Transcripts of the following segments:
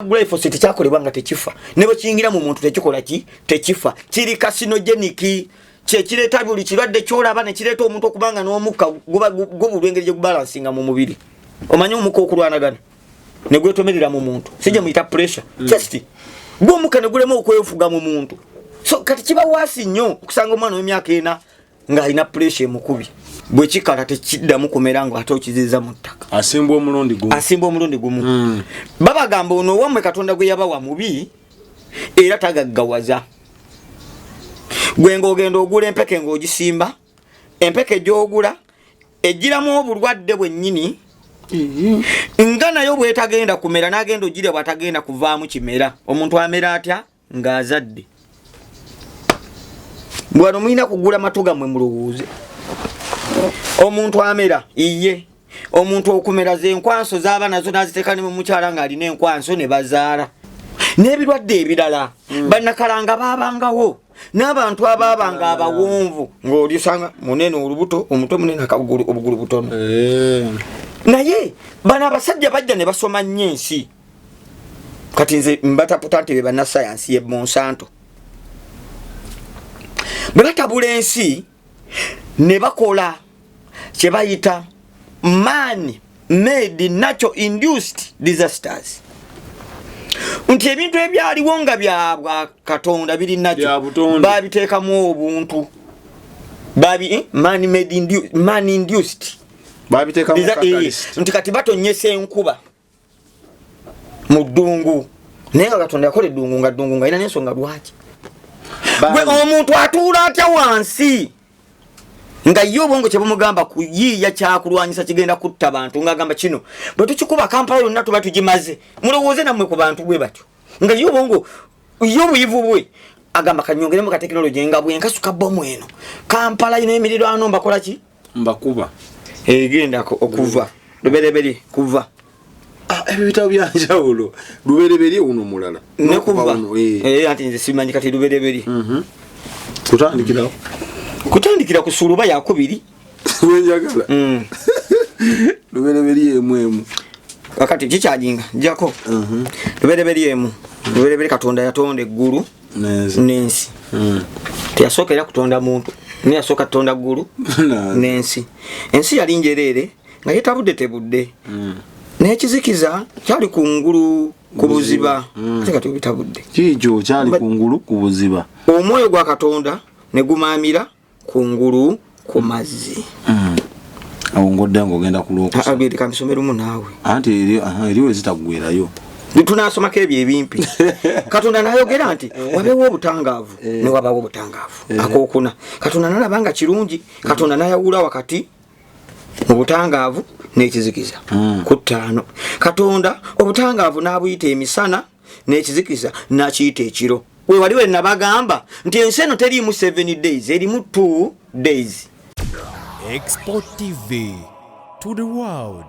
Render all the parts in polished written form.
glyphosate kyakolebwa nga tekifa nebo kiyingira mu muntu tekikola ki tekifa kiri carcinogenic kyekireta buli kirwadde kyolaba ne kireta omuntu okubanga n'omukka gobulwengeri gye gubalansinga mu mubiri omanyi omukka okulwanagana ne gwetomerera mu muntu sijja muyita pressure chest gw'omukka ne gulema okwefuga mu muntu so kati kiba waasi nnyo okusanga omwana w'emyaka ena nga alina pressure emukubi bwe kikala tekiddamu kumera nga ate okiziza mu ttaka asimba omulundi gumu babagamba ono wamwe Katonda gwe yabawa mubi era tagaggawaza gwe ng'ogenda ogula empeke ng'ogisimba empeke gy'ogula egiramu obulwadde bwennyini nga nayo bwetagenda kumera n'agenda ogirya bw'atagenda kuvaamu kimera omuntu amera atya ng'azadde bwano mulina kugula matu gammwe mulowooze omuntu amera iye omuntu okumera ze enkwanso zaba nazo naziteeka ne mu mukyala nga alina enkwanso ne bazaala n'ebirwadde ebirala bannakalanga baabangawo n'abantu ababanga abawonvu ng'olisanga munene olubuto omuto munene obugulu butono naye bano abasajja bajja ne basoma nnyo ensi kati nze mbataputa nti be bannasayansi ye Monsanto bwe batabula ensi ne bakola kye bayita man made natural induced disasters nti ebintu ebyaliwo nga bya Katonda biri nakyo babiteekamu obuntu man induced babiteekamu nti kati batonyesa enkuba mu ddungu naye nga Katonda yakola eddungu nga ddungu nga alina n'ensonga lwaki gwe omuntu atuula atya wansi nga ye obwongo kye bumugamba kuyiiya kyakulwanyisa kigenda kutta bantu ng'agamba kino bwe tukikuba Kampala yonna tuba tugimaze mulowooze nammwe ku bantu bwe batyo nga ye obwongo ye obuyivu bwe agamba kanyongeremu ka tekinologi nga bwenkasuka bbomu eno Kampala ina emirirwano mbakola ki mbakuba egenda okuva lubereberi kuva ebitabo byanjawulo lubereberi uno mulala ne kuva ati nze simanyi kati lubereberi kutandikira ku suluba yakubiri wenjagala lubereberi emwemu wakati kikyajinga jako lubereberi emu lubereberi Katonda yatonda eggulu n'ensi teyasookera kutonda muntu ne yasooka kutonda ggulu n'ensi ensi yali njereere nga yetabudde tebudde n'ekizikiza kyali kungulu ku buziba ate kati bitabudde kijo kyali kungulu ku buziba omwoyo gwa Katonda ne gumaamira kungulu ku mazzi awo ngodda ng'ogenda kulookusa agende kamisomerumu naawe anti eriwe zitagwerayo tunasomako ebyo ebimpi Katonda n'ayogera nti wabeewo obutangaavu ne wabawo obutangaavu akookuna Katonda n'alabanga kirungi Katonda n'ayawula wakati mu butangaavu n'ekizikiza ku ttaano Katonda obutangaavu n'abuyita emisana n'ekizikiza n'akiyita ekiro we wali we nabagamba nti ensi eno teriimu 7 days erimu 2 days. Export TV to the world.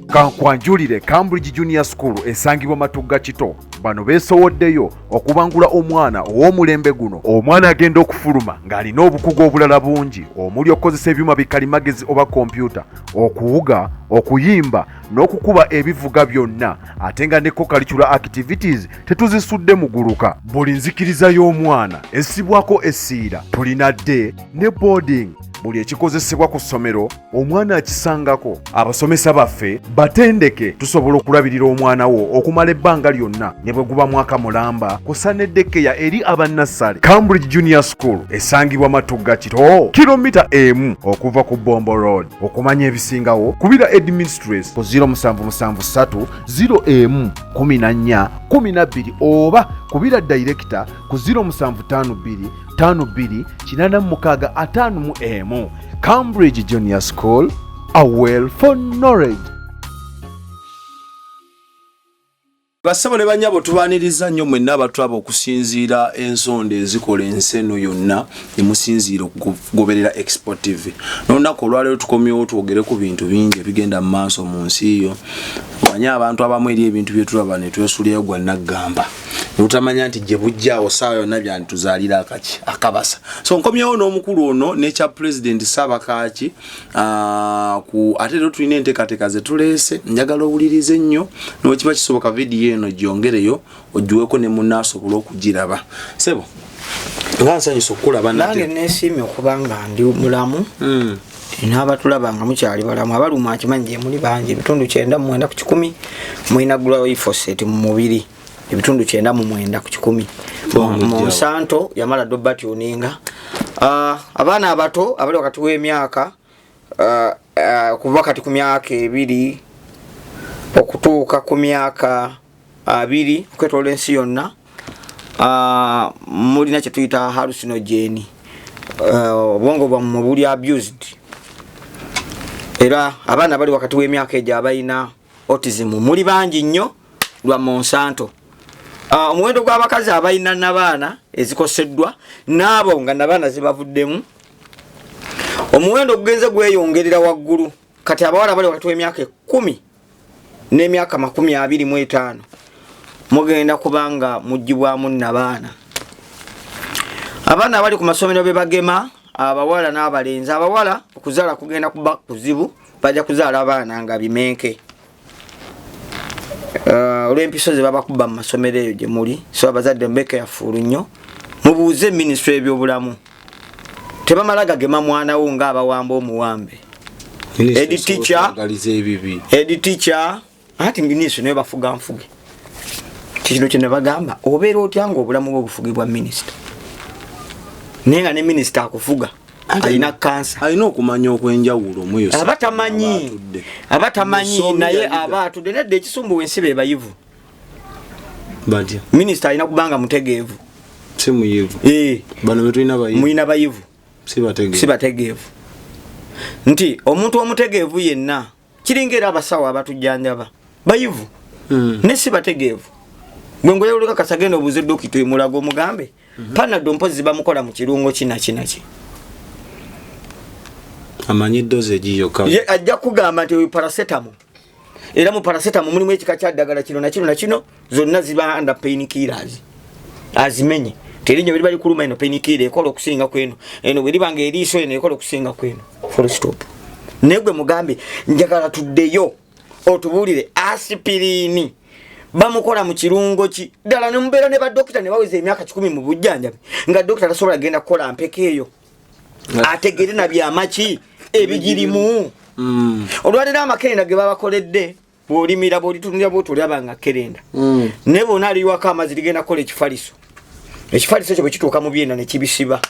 Kankwanjulire Cambridge Junior School esangibwa Matugga Kito bano beesowoddeyo okubangula omwana ow'omulembe guno omwana agenda okufuluma ng'alina obukugu obulala bungi omuli okukozesa ebyuma bikalimagezi oba kompyuta okuwuga okuyimba n'okukuba ebivuga byonna ate nga ne co-curricular activities tetuzisudde muguluka buli nzikiriza y'omwana essibwako essiira tulina day ne boarding buli ekikozesebwa ku ssomero omwana akisangako abasomesa baffe batendeke tusobola okulabirira omwana wo okumala ebbanga lyonna ne bwe guba mwaka mulamba kusa n'eddekeya eri abannassale. Cambridge Junior School esangibwa Matugga Kito kilomita 1 okuva ku Bombo Road. Okumanya ebisingawo kubira administrator ku 0773 01 14 12 oba kubira director ku 0752 52 86 Cambridge Junior School, a well for knowledge. Basabo ne banyabo tubaniriza nnyo mwenna abatwaba okusinziira ensonda ezikola enseno yonna emusinziira okugoberera Export TV. N'olunaku olwaleero tukomyewo twogere ku bintu bingi ebigenda mu maaso mu nsi yo. Manya abantu abamu eri ebintu bye tulaba ne twesulirayo gwa naggamba. utamanya nti je bujjaawo sawa yonna byantuzaalira akaki akabasa. So nkomyewo n'omukulu ono n'ekya president Ssaabakaaki ku ate rero tulina enteekateeka ze tuleese, njagala owulirize nnyo n'okiba kisoboka vidiyo eno gyongereyo ogiweko ne munaasobola okugiraba. Sebo nga nsanyusa okukulaba nange neesiimye okuba nga ndi mulamu n'abatulaba nga mukyali balamu abaluma akimanyi gye muli bangi ebitundu 9 ku 10 mulina glyphosate mu mubiri ebitundu 9 mu 9 ku 10 Monsanto yamala doba tuninga abaana abato abali wakati w'emyaka kuva kati ku myaka 2 okutuuka ku myaka 2 okwetoola ensi yonna mulina kye tuyita hallucinogene obwongo bwammwe buli abused era abaana bali wakati w'emyaka egyo abalina autism muli bangi nnyo lwa Monsanto. Omuwendo gw'abakazi abalina n'abaana ezikoseddwa n'abo nga n'abaana zibavuddemu omuwendo gugenze gweyongerera waggulu kati abawala bali wakati w'emyaka 10 n'emyaka 25 mugenda kubanga mujjibwamu n'abaana. Abaana bali ku masomero be bagema abawala n'abalenzi. Abawala okuzaala kugenda kuba kuzibu, bajja kuzaala abaana nga bimenke. Olw'empiso ze baba kuba mu masomero eyo gye muli, so abazadde mbeke yafuulu nnyo mubuuze ministry ebyobulamu tebamala gagema mwana wo nga abawamba omuwambe. Edi teacher ati ministry nayo bafuga nfuge kino kye bagamba obeera otya nga obulamu bwo bufugibwa minister nenga ne minister akufuga alina kansa alina okumanya okwenjawulo muyo abatamanyi naye abaatudde nedde ekisumbu wensibe bayivu badya minister alina kubanga mutegeevu si muyivu bano betulina bayivu muyina bayivu si bategeevu nti omuntu omutegeevu yenna kiringera abasawo abatujjanjaba bayivu ne si bategeevu gwengo yoleka kasagenda obuze dokito emulago mugambe panado mpozi bamukola mu kirungo kinaki amanyi doze giyo ka ye ajja kugamba nti paracetamol era mu paracetamol mulimu ekika kya ddagala kino na kino zonna ziba under painkillers azimenye terinyo bali bali kuluma eno painkiller ekola okusinga kweno eno bwe libanga eriiso eno ekola okusinga kweno full stop negwe mugambe njagala tuddeyo otubulire aspirini bamukola mu kirungo ki dala ne mbeera ne ba doctor ne baweze emyaka 10 mu bujjanjabi nga doctor tasobola genda kola mpeke eyo ategere na byamaki ebigirimu olwalira amakerenda ge babakoledde bolimira bolitunira botulabanga kerenda ne bona aliwaka amazi ligenda kola ekifaliso ekyo bwe kituuka mu byenda ne kibisiba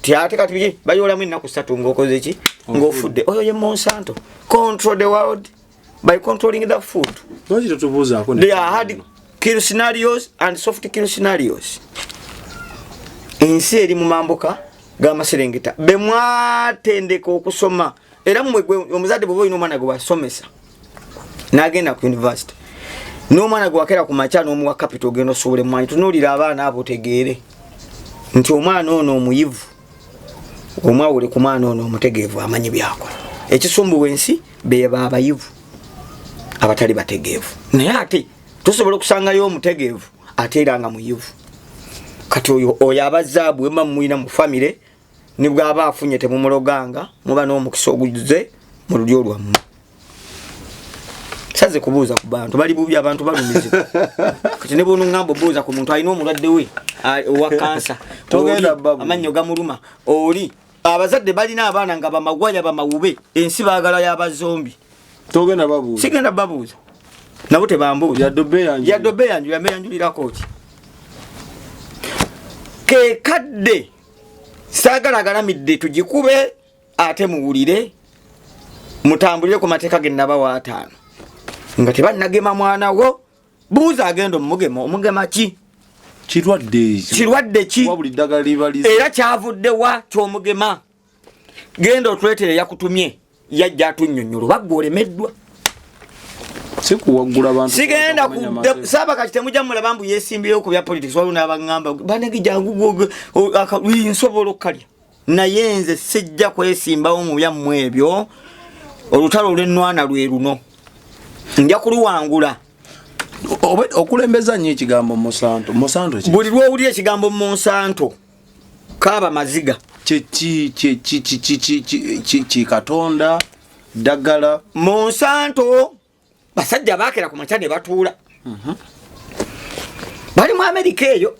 tiate kati bayolamu ennaku 3 ng'okoze ki ng'ofudde oyo ye Monsanto control the world by controlling the food. They are hard kill scenarios and soft kill scenarios. Ensi eri mu mambuka gama serengeta bemwatendeka okusoma era mwe omuzadde bwo ino mwana gwa somesa nagenda ku university no mwana gwa kera ku machano omuwa capital geno sole mwanyi tunulira abaana abo tegeere nti omwana ono omuyivu omwawule ku mwana ono omutegeevu amanyi byako ekisumbu wensi beba abayivu abatali bategeevu naye ate tosobola okusangayo omutegeevu ate era nga muyivu kati oyo abazaabu wema muyina mu famire nibwo aba afunye temumuloganga muba n'omukisa oguze mu lulyo lwammwe saze kubuuza ku bantu bali bubi abantu balumizibwa kati ne bono ngambo buuza ku muntu alina omulwadde we owa kansa togenda babu amanyo gamuluma oli abazadde balina abaana nga bamagwanya bamawube ensi baagala y'abazombi togenda babuuza sigenda babuuza nabo tebambuuza yadobe yanju yameyanjulirako ki ke kadde sagala galamidde tugikube ate muwulire mutambulire ku mateeka ge nnabawa 5 nga tebannagema mwana wo buuza agenda omugema ki kirwadde ki era kyavudde wa kyomugema genda otuleetere yakutumye yajja atunnyonnyola bagga olemeddwa sikuwagula abantu sigenda saba kati mujja mulaba mbu yesimbireyo ku bya politics walu n'abangamba banegi jangu nsobola okkalya naye nze sijja kwesimbawo mu byammwe ebyo olutalo lw'ennwana lwe luno nja kuluwangula okulembeza nnyo ekigambo Monsanto buli lwowulira ekigambo Monsanto kaaba maziga Katonda ddagala Monsanto basajja baakera ku makya ne batuula bali mu Amerika eyo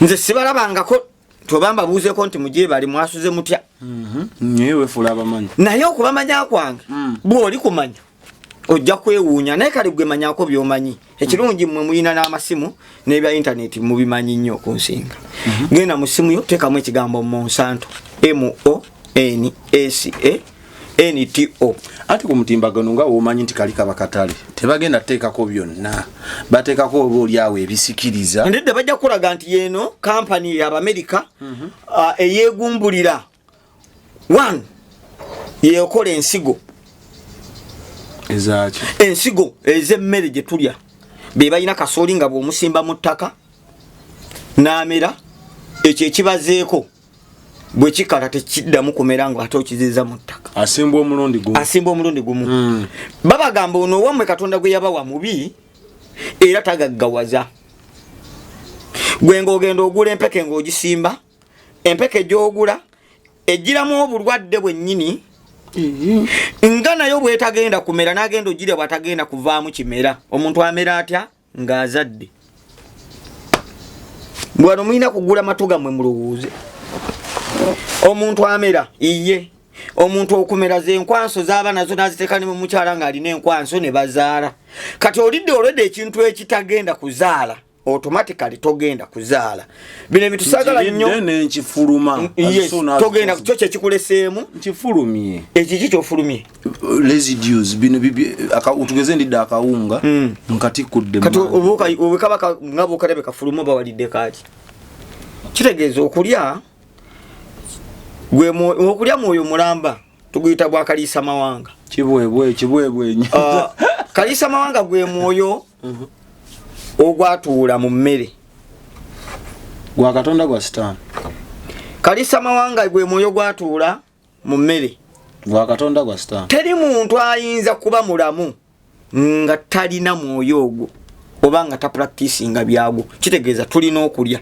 nze sibalabangako tobamba buuzeeko nti mugye bali mwasuze mutya nyewe fula abamanyi naye okubamanya kwange bw'oli kumanya ojja kwewuunya naye kale gwe manyako by'omanyi ekirungi mmwe muyina n'amasimu n'ebya intaneti mubimanyi nnyo okunsinga genda mu simu yo teekamu ekigambo Monsanto MONSANTO ati ku mutimbagano nga womanyi nti kali kaba katale tebagenda teekako byonna bateekako oba oliawo ebisikiriza ndedde bajja kulaga nti yeeno kampani y'Abamerika eyeegumbulira one yeekola ensigo ezaki ensigo ez'emmere gye tulya be balina kasooli nga bw'omusimba mu ttaka n'amera ekyo ekibazeeko bwe kikala tekiddamu kumera nga ate okiziza mu ttaka asimba omulundi gumu babagamba ono wammwe Katonda gwe yabawa mubi era tagaggawaza gwe ng'ogenda ogula empeke ng'ogisimba empeke gy'ogula egiramu obulwadde bwennyini nga nayo bwetagenda kumera n'agenda ogirya bw'atagenda kuvaamu kimera omuntu amera atya ng'azadde bwano mulina kugula matu gammwe mulowooze omuntu amera iye omuntu okumera zenkwanso zaba nazo naziteeka ne mu mukyala ng'alina enkwanso ne bazaala kati olidde ekintu ekitagenda kuzaala automatically togenda kuzaala bino bitusagala nnyo n'enkifuluma togenda kyo kyekikuleseemu nkifulumye ekiki kyofulumye residues bino utugeze ndidde akawunga nkatikudde kati obukaba nga bukalabe kafuluma bawalidde kaki kitegeeza okulya okulya mwoyo mulamba tuguyita bwa kaliisa mawanga kibwebwe kaliisa mawanga gwe mwoyo ogwatuula mu mmere gwa Katonda gwa Sitaani kaliisa mawanga gwe mwoyo gwatuula mu mmere gwa Katonda gwa Sitaani teri muntu ayinza kuba mulamu nga talina mwoyo ogwo oba nga tapracticinga byagwo kitegeeza tulina okulya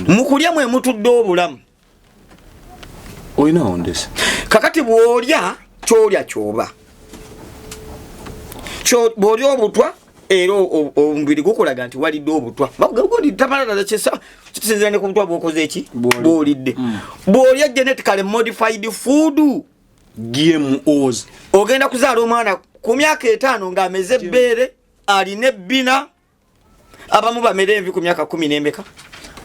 mukulya mwe mutudde obulamu olina ondese kakati bw'olya kyolya kyoba bw'olya obutwa era omubiri gukulaga nti walidde obutwa kisinzira ne ku butwa bw'okoze eki bw'olidde bw'olya genetically modified food GMOs ogenda kuzaala omwana ku myaka 5 ng'ameze ebbeere alina ebbina abamu bamera envi ku myaka 10 n'embeka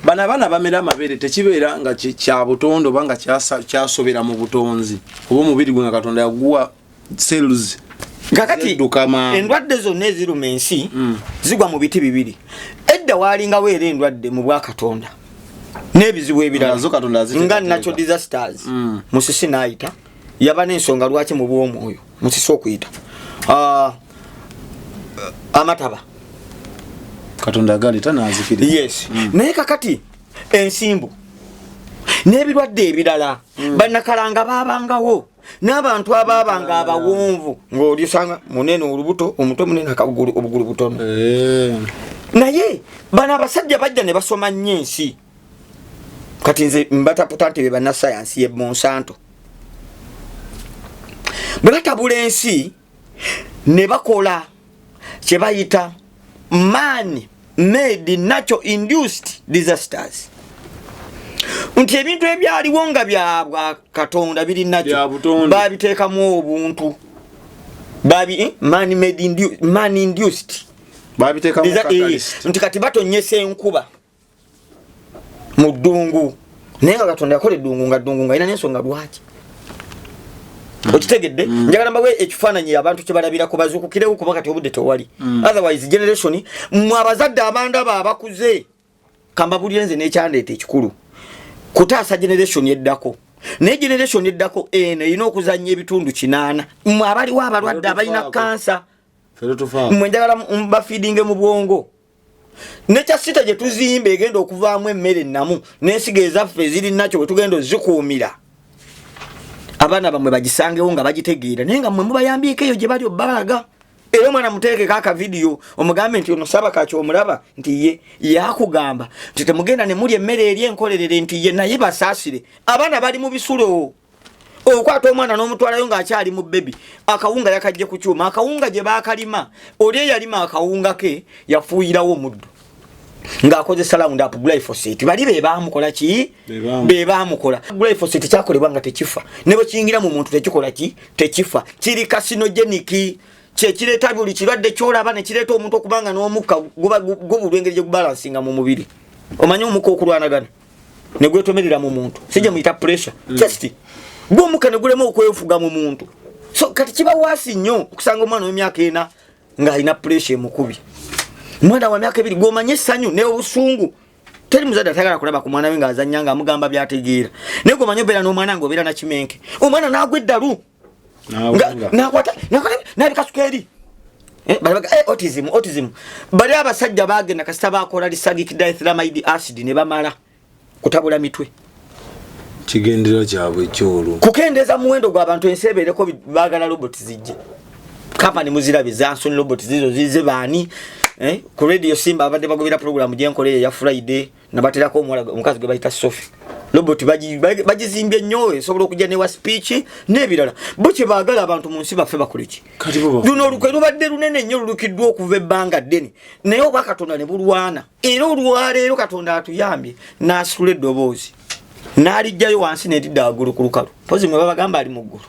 bana bamera amabere tekibeera nga kya butondo banga kyasobera mu butonzi oba omubiri gwe nga Katonda yaguwa cells kakati endwadde zonna eziruma ensi zigwa mu biti bibiri edda waalingawo era endwadde mu bwa Katonda n'ebizibu ebirala nga natural disasters musisi n'ayita yaba n'ensonga lwaki mu bw'omwoyo musisi okuyita amataba Katonda galita nazikiri yes naye kakati ensimbu n'ebirwadde ebirala bannakalanga babangawo n'abantu ababanga abawonvu ng'olisanga munene olubuto omuto munene obugulu butono naye bano abasajja bajja ne basoma nnyo ensi kati nze mbataputa nti be bannasayansi ye Monsanto bwe batabula ensi ne bakola kye bayita man-made natural induced disasters nti ebintu ebyaliwo nga bya Katonda biri nakyo babiteekamu obuntu man induced babiteekamu nti kati batonyesa enkuba mu ddungu naye nga Katonda yakola eddungu nga alina n'ensonga lwaki okitegedde njagala mbawe ekifaananyi abantu kye balabirako bazuukukirewo kuba kati obudde tewali otherwise generation mwe abazadde abandaba abakuze kambabulire nze n'ekyandeeta ekikulu kutaasa generation eddako naye generation eddako eno erina okuzannya ebitundu 8 mwe abaliwo abalwadde abalina kansa mwe njagala bafiidinge mu bwongo nekyasita gye tuzimba egenda okuvaamu emmere ennamu n'ensigo ezaffe eziri nakyo bwe tugenda ozikuumira abana bamwe bagisangewo nga bagitegeera naye nga mmwe mubayambieko eyo gye bali obbalaga era omwana muteekeko aka video omugambe nti ono Ssaabakaaki omulaba nti ye yakugamba nti temugenda ne muli emmere eri enkolerere nti ye naye basaasire abaana bali mu bisulo okwata omwana n'omutwalayo ng'akyali mu bebi akawunga yakajje ku kyuma akawunga gye baakalima oli eyalima akawunga ke yafuuyirawo omuddo ng'akozesa round up glyphosate bali be baamukola ki be baamukola glyphosate kyakolebwa nga tekifa ne bwe kiyingira mu muntu tekikola ki tekifa kiri carcinogenic kireeta buli kirwadde kyolaba ne kireeta omuntu okubanga n'omukka gubulwa engeri gye gubalansinga mu mubiri omanyi omukka okulwanagana ne gwetomerera mu muntu sijja muyita pressure just gw'omukka ne gulema okwefuga mu muntu so kati kiba waasi nnyo okusanga omwana w'emyaka ena ng'alina pressure emukubi mwana wa myaka 2 gw'omanye essanyu ne obusungu teri muzadde atagala kulaba ku mwana we ng'azannya ng'amugamba byategeera naye gw'omanye obeera n'omwana ng'obeera na kimenke omwana n'agwa eddalu nalikasukeeri autism bali abasajja bagenda kasita bakola lysergic diethylamide acid ne bamala kutabula mitwe kigendera kyabwe kyolwo kukendeeza muwendo gw'abantu ensi ebeereko baagala robot zijje kampani muzirabe Zansoni robot zizo zize baani ku radio Simba abadde bagobera program gyenkoleye ya Friday nabaterako omukazi gwe bayita Sophie robot bagizimbye nnyo esobola okujja ne wa speech n'ebirala bo kye baagala abantu mu nsi baffe bakoleki luno olukwe lubadde lunene nnyo lulukiddwa okuva ebbanga ddene naye oba Katonda ne bulwana era olwaleero Katonda atuyambye n'asitula eddoboozi n'alijjayo wansi n'eridda waggulu ku lukalu pozi mwe babagamba ali mu ggulu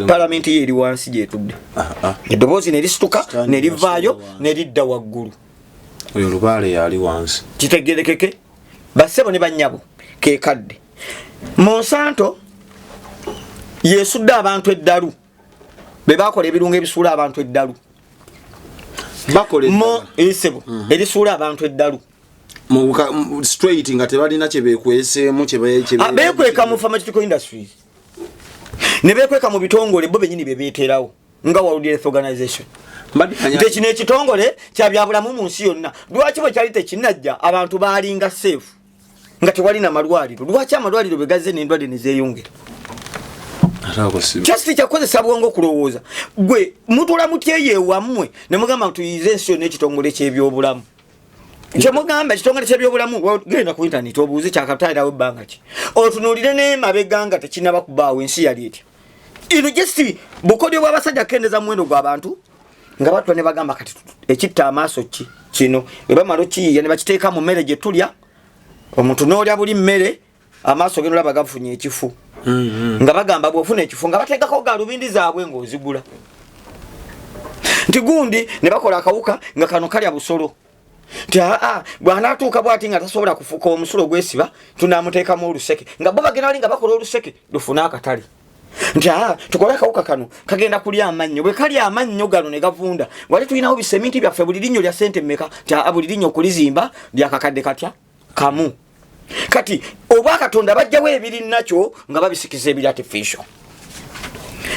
palamenti ye eri wansi gyetudde eddoboozi ne lisituka ne livaayo ne lidda waggulu oyo lubaale yali wansi kitegerekeke bassebo ne bannyabo kekadde Monsanto yesudde abantu eddalu be bakola ebirungo ebisuula abantu eddalu esebo erisuula abantu eddalu straight nga tebalina kye beekweseemu beekweka mu pharmaceutical industries ne beekweka mu bitongole bo bennyini bye beeterawo nga World Health Organization nti kino ekitongole kyabyabulamu mu nsi yonna lwaki bwe kyali tekinajja abantu baalinga safe nga tewali na malwaliro lwaki amalwaliro begazze n'endwadde ne zeeyongera just kyakozesa bwongo okulowooza gwe mutula mutyeyo ewammwe ne mugamba tuyize ensi yonna ekitongole ky'ebyobulamu kyemugamba ekitongole ky'ebyobulamu genda ku internet obuuze kyakataalirawo ebbanga ki otunuulire n'emabega nga tekinaba kubaawo ensi yali etya ino just bukodyo bw'abasajja kukendeza muwendo gw'abantu nga batula ne bagamba kati ekitta amaaso ki kino bwe bamala okiyiiya ne bakiteeka mu mmere gye tulya omuntu n'olya buli mmere amaaso ge nolaba gafunye ekifu nga bagamba bw'ofuna ekifu nga bateekako galubindi zaabwe ng'ozigula nti gundi ne bakola akawuka nga kano kalya busolo nti bw'anaatuuka bw'ati nga tasobola kufuuka omusulo gwesiba tunaamuteekamu oluseke nga bo bagenda bali nga bakola oluseke lufune akatale nti tukole akawuka kano kagenda kulya amannyo bwe kalya amannyo gano ne gavunda wali tulinawo biseminti byaffe buli linnyo lya sente mmeka nti buli linnyo okulizimba lyakakadde katya kamu kati oba Katonda bajjawo ebiri nakyo nga babisikiza ebiri artificial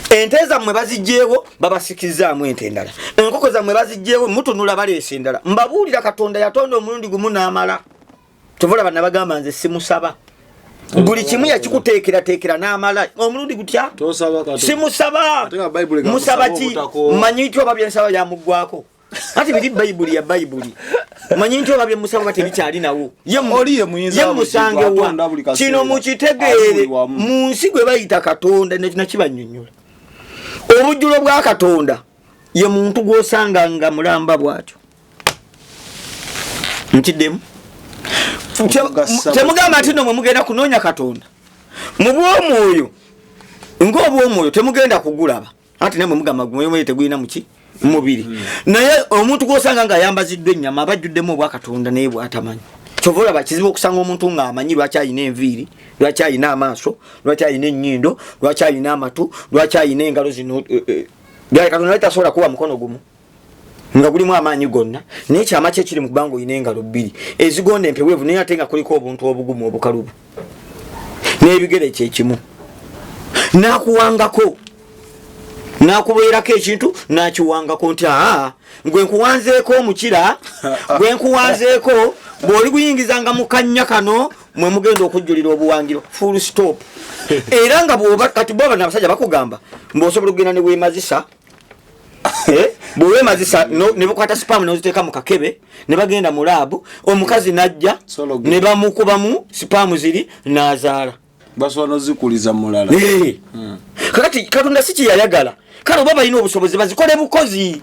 ente zammwe bazijjeewo babasikizaamu ente endala enkoko zammwe bazijjeewo mutunula baleesa endala mbabuulira Katonda yatonda omulundi gumu n'amala tovola bana bagamba nze simusaba buli kimu yakikuteekerateekera n'amala omulundi gutya simusaba musaba ki manyi nti oba byensaba byamuggwako ati biri bayibuli ya bayibuli manyi nti oba byemusaba bate bikyali nawo ye musange wa kino mukitegeere mu nsi gwe bayita Katonda nakibanyonnyola obujjulo bwa Katonda ye muntu gw'osanga nga mulamba bw'atyo nkiddemu temugamba ati no mwe mugenda kunoonya Katonda mu bw'omwoyo ng'obw'omwoyo temugenda kugulaba ati namwe mugamba omwoyo tegulina muki mubiri naye omuntu gw'osanga ng'ayambaziddwa ennyama abajjuddemu obwa Katonda naye bw'atamanyi kyova olaba kizibu okusanga omuntu ng'amanyi lwaki alina enviiri lwaki alina amaaso lwaki alina ennyindo lwaki alina amatu lwaki alina engalo zino Katonda naye tasobola kuwa mukono gumu nga gulimu amaanyi gonna naye kyama kye kiri mu kubanga olina engalo bbiri ezigonda empeweevu naye ate nga kuliko obuntu obugumu obukalubu n'ebigere kyekimu n'akuwangako n'akubeerako ekintu n'akiwangako nti gwe nkuwanzeeko omukira gwe nkuwanzeeko bw'oli guyingizanga mu kannya kano mwe mugenda okujjulira obuwangiro full stop era nga bwoba kati bwoba nabasajja bakugamba mbosobola okugenda ne weemazisa bwewemazisa ne bakwata spam noziteeka mu kakebe ne bagenda mu laabu omukazi najja ne bamukubamu spam ziri n'azaala basobola nozikuliza mulala kakati katonda si kyeyayagala kale oba balina obusobozi bazikole bukozi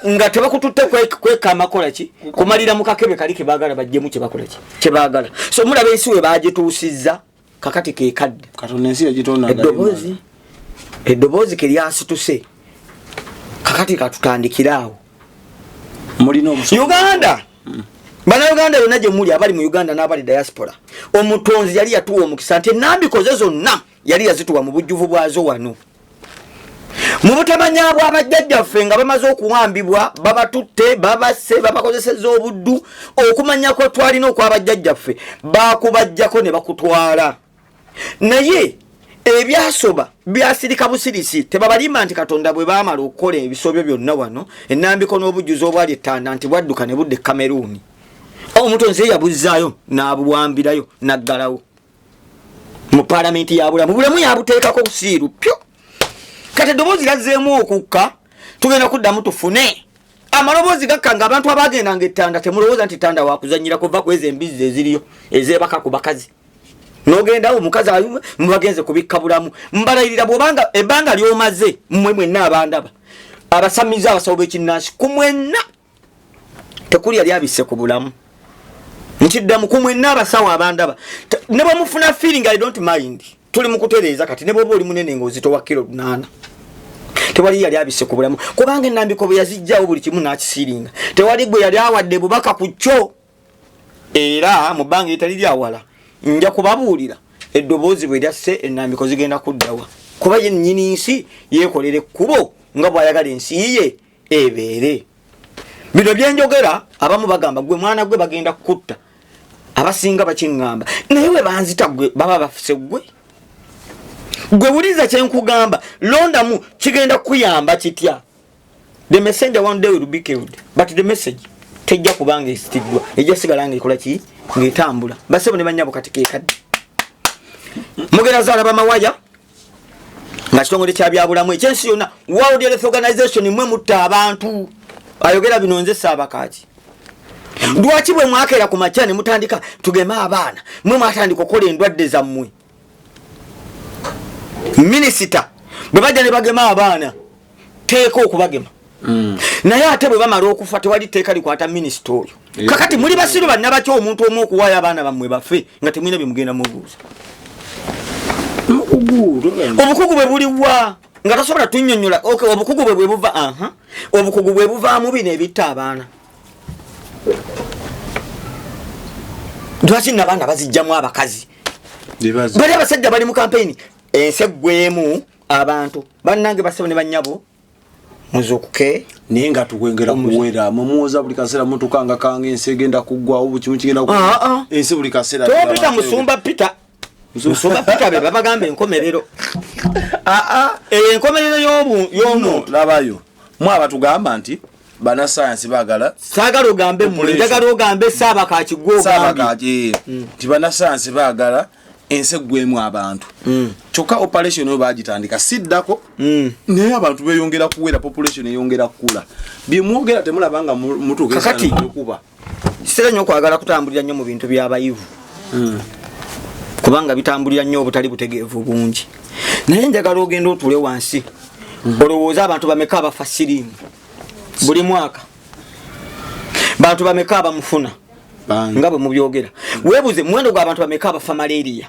nga tebakututte kweka amakola ki kumalira mu kakebe kali kebaagala bajjemu kyebakola ki kyebaagala so mulaba ensi we bagituusizza kakati kekadde katonda ensi yagitonda eddoboozi keryasituse kakati katutandikiraawo mulina Uganda Bannayuganda yonna gye muli abali mu Uganda n'abali diaspora omutonzi yali yatuwa omukisa nti nambikoze zonna yali yazituwa mu bujjuvu bwazo wano mu butamanya bw'abajjajjaffe nga bamaze okuwambibwa babatutte babase babakozesezza obuddu okumanyako twalina okw'abajjajjaffe bakubajjako ne bakutwala naye ebyasoba byasirika busirisi tebabalimba nti katonda bwe baamala okukola ebisobyo byonna wano ennambiko n'obujjuzi obwali ettanda nti bwadduka ne budde Kameruni omutonzi yabuzzaayo n'abuwambirayo naggalawo mu paalamenti ya bulamu bulemu yabuteekako busiiru pyo kati eddoboozi lazzeemu okukka tugenda kuddamu tufune amaloboozi gakka nga abantu abagendanga ettanda temulowooza nti ttanda wakuzanyira kuva kweza embizzi eziriyo ezeebaka ku bakazi nogendawo omukazi mubagenze kubikka bulamu mbalayirira bwobanga ebbanga lyomaze mmwe mwenna abandaba abasamiza abasawo b'ekinnansi ku mwenna tekuli yali abisse ku bulamu nkiddamu ku mwenna abasawo abandaba ne bwemufuna feeling I don't mind tuli mu kutereeza kati ne bwoba oli munene ng'ozitowa kilo 8 tewali yali abisse ku bulamu kubanga ennambiko bwe yazijjawo buli kimu n'akisiiringa tewali gwe yali awadde bubaka ku kyo era mu bbanga etali lyawala nja kubabuulira eddoboozi bwe lyasse ennambiko zigenda kuddawa kuba ye nnyini nsi yeekolera ekkubo nga bw'ayagala ensi ye ebeere bino byenjogera abamu bagamba gwe mwana gwe bagenda kukutta abasinga bakiŋŋamba naye we banzita gwe baba bafise gwe wuliza kyenkugamba londamu kigenda kuyamba kitya the messenger one day will be killed but the message tejja kubanga esitiddwa ejja sigala ng'ekola ki ng'etambula basebo ne bannyabo kati keekadde mugenda zaala bamawaya nga kitongole kya byabulamu ekyensi yonna World Health Organization mwe mutta abantu ayogera bino nze Ssaabakaaki lwaki bwe mwakeera ku makya ne mutandika tugema abaana mwe mwatandika okukola endwadde zammwe minisita bwe bajja ne bagema abaana teeka okubagema naye ate bwe bamala okufa tewali tteeka likwata minisita oyo kakati muli basiru bannabaki omuntu omu okuwaayo abaana bammwe bafe nga temulina bye mugenda mubuuza obukugu bwe buliwa nga tasobola tunnyonnyola obukugu bwe buva obukugu bwe buvaamu bino ebitta abaana lwaki nabaana bazijjamu abakazi bali abasajja bali mu kampeyini ensi eggwemu abantu bannange basebo ne bannyabo muzukuke naye nga tukwengera kuwera mumuwoza buli kaseera mutukanga kanga ensi egenda kuggwawo bukimu kigenda ensi buli kaseera topita musumba pita be babagamba enkomerero enkomerero y'omuntu labayo mwe abatugamba nti banasayansi baagala saagala ogambe mmwe njagala ogambe Ssaabakaaki Ssaabakaaki nti banasayansi baagala ensi eggwemu abantu kyokka operation oyo bagitandika siddako naye abantu beyongera kuwera population eyongera kukula byemwogera temulabanga mutukuba kiseera nnyo okwagala kutambulira nnyo mu bintu by'abayivu kubanga bitambulira nnyo obutali butegeevu bungi naye njagala ogenda otule wansi olowooza abantu bameka abafa siriimu buli mwaka bantu bameka abamufuna nga bwe mubyogera weebuze muwendo gw'abantu bameka abafa malaria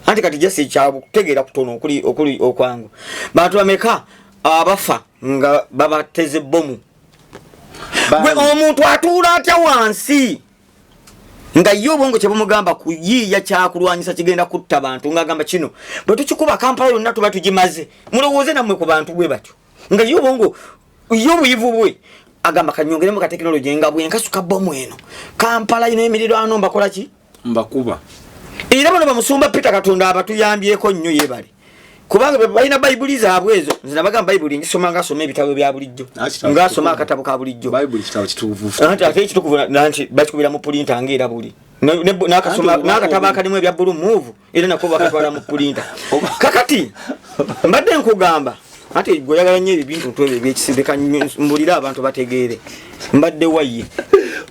anti kati jesi kyakutegeera kutono okuli okwangu bantu bameka abafa nga babateze bomu gwe omuntu atuula atya wansi nga ye obwongo kye bumugamba kuyiiya kyakulwanyisa kigenda kutta bantu ng'agamba kino bwe tukikuba Kampala yonna tuba tugimaze mulowooze nammwe ku bantu bwe batyo nga ye obwongo ye obuyivu bwe agamba kanyongeremu ka tekinologi nga bwenkasuka bomu eno Kampala ino emirirwano mbakola ki mbakuba era bano bamusumba Peter Katonda abatuyambyeko nnyo yebale kubanga balina bayibuli zaabwe ezo nze nabagamba bayibuli ngisoma ngasoma ebitabo bya bulijjo ngasoma akatabo ka bulijjo bayibuli kitabo kituufu ate ekitukuvu nanti bakikubira mu pulinta ng'era buli nakasoma nakataba akalimu ebya blue move era nako bakatwala mu printer kakati mbadde nkugamba ate goyagala nnyo ebintu twebe byekisibeka mbulira abantu bategeere mbadde wayi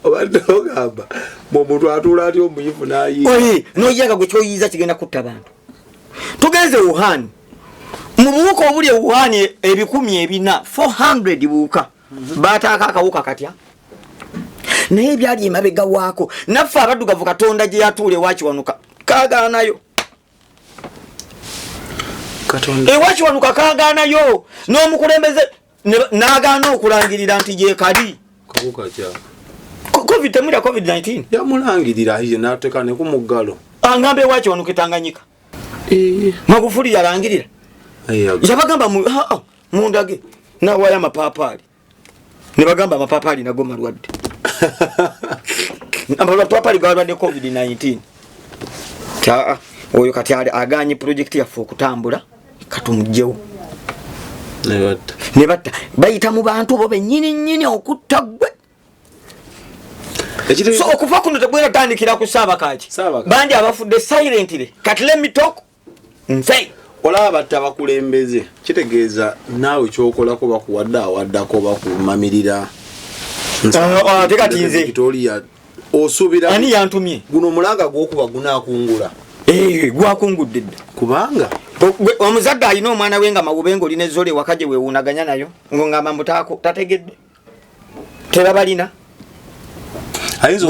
obadde ogamba omuntu atula ati omuyivu nayi noyaga gwe kyoyiza kigenda kutta abantu tugenze Wuhan mu buwuka obuli Wuhan ebikumi ebina 400 buwuka bataka akawuka katya naye byali emabega waako naffe abaddugavu Katonda gye yatuule wakiwanuka kaagaanayo ewakiwanuka kaagaanayo n'omukulembeze n'agaana okulangirira nti gye kali COVID-19 yamulangirira ye n'ateeka ku muggalo angamba ewakiwanuka Tanganyika Magufuli yalangirira yabagamba mundage nawaya amapapaali ne bagamba amapapaali nago malwadde amapapaali galwadde COVID-19 oyo kati aganye project yaffe okutambula katumujjewo nebatta bayita mu bantu bo bennyini okutta gwe so okufa kuno tebwera tandikira ku Saabakaaki bangi abafudde silently kati let me talk nse olaba tabakulembeze kitegeeza naawe kyokolako bakuwaddako bakumamirira tekatinze Victoria osubira ani yantumye guno mulanga gwokuba gunakungula gwakungudde kubanga omuzadde alina omwana we nga mawubengo olina ezzole wakaje weewunaganya nayo ng'ongamba mbutaako tategedde tebabalina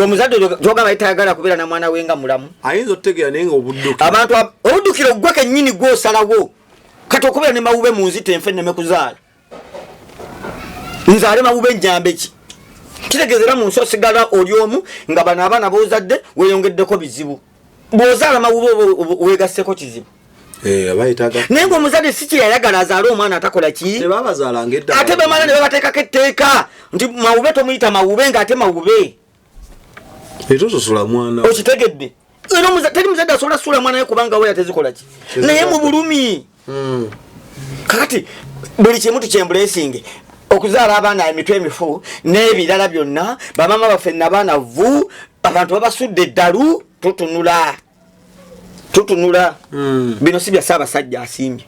omuzadde gyogamba yitayagala kubeera na mwana we nga mulamu ayinza otutegeera naye nga abantu obuddukiro gwe kennyini gw'osalawo kati okubeera ne mawube mu nzita enfe nneme kuzaala nzaale mawube njambe ki kitegeezera mu nsi osigala oli omu nga bano abaana boozadde weeyongeddeko bizibu bw'ozaala mawube weegasseko kizibu naye ng'omuzadde si kye yayagala azaale omwana atakola ki ate bamala ne babateekako etteeka nti mawube tomuyita mawube ng'ate mawube etososula mwana okitegedde era teri muzadde asobola sula mwana we kubanga we yatezikola ki naye mu bulumi kakati buli kimu tukyembulesinge okuzaala abaana emitwe emifu n'ebirala byonna bamama baffe nabaanavu abantu babasudde eddalu tutunula bino si bya Ssaabasajja asiimye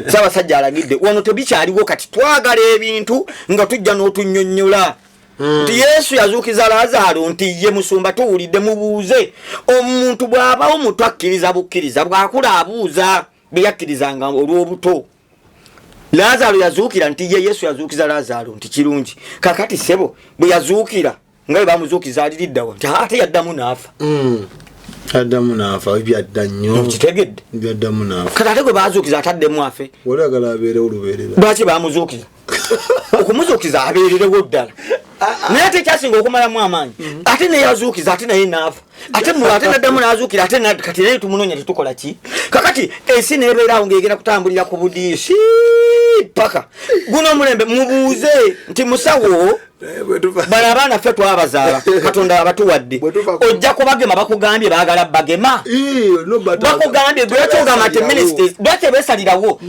Ssaabasajja alagidde wano tebikyaliwo kati twagala ebintu nga tujja n'otunnyonnyola nti Yesu yazuukiza Laazaalo nti ye musumba tuwulidde mubuuze omuntu bw'abawo omuntu akkiriza bukkiriza bw'akula abuuza bye yakkirizanga olw'obuto Laazaalo yazuukira nti ye Yesu yazuukiza Laazaalo nti kirungi kakati sebo bwe yazuukira nga bwe bamuzuukiza aliriddawa nti ate yaddamu n'afa addamu n'afa byadda nnyo kitegedde byaddamu n'afa kati ate gwe baazuukiza ataddemu afe olwagala abeerewo olubeerera lwaki baamuzuukiza okumuzuukiza abeererewo ddala naye ate kyasinga okumalamu amaanyi ate naye yazuukiza ate naye n'afa ate naddamu n'azuukira ate kati naye tumunoonya tetukola ki kakati ensi neebeerawo ng'egenda kutambulira ku budiisi paka guno omulembe mubuuze nti musawo bano abaana ffe twabazaala Katonda abatuwadde ojja kubagema bakugambye baagala bagema bakugambye lwakyogamba nti ministers lwaki beesalirawo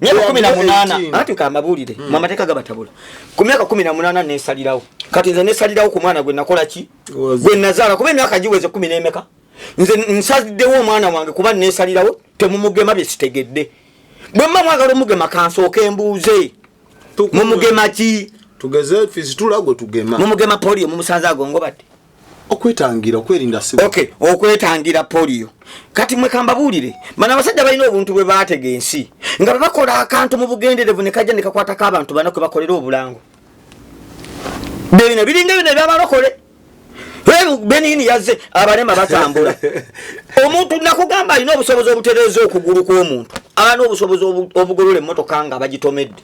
myaka 18 ati kamabuulire mu amateeka gabatabula ku myaka 18 neesalirawo kati nze neesalirawo ku mwana gwe nakola ki gwe nazaala kuba emyaka giweze 10 n'emeka nze nsaliddewo omwana wange kuba neesalirawo temumugema bye sitegedde bwe mma mwagala omugema kansooka embuuze mumugema ki tugeze fizitula gwe tugema mumugema polio mumusanza agongo bati okwetangira okwerinda sibo okwetangira polio kati mwe kambabuulire bana abasajja balina obuntu bwe baatega ensi nga bakola akantu mu bugenderevu ne kajja ne kakwatako abantu banako bakolera obulango bino biringa bino byabalokole benini yazze abalema batambula omuntu nakugamba alina obusobozi obutereeza okugulu kw'omuntu abana obusobozi obugolola emmotoka nga bagitomedde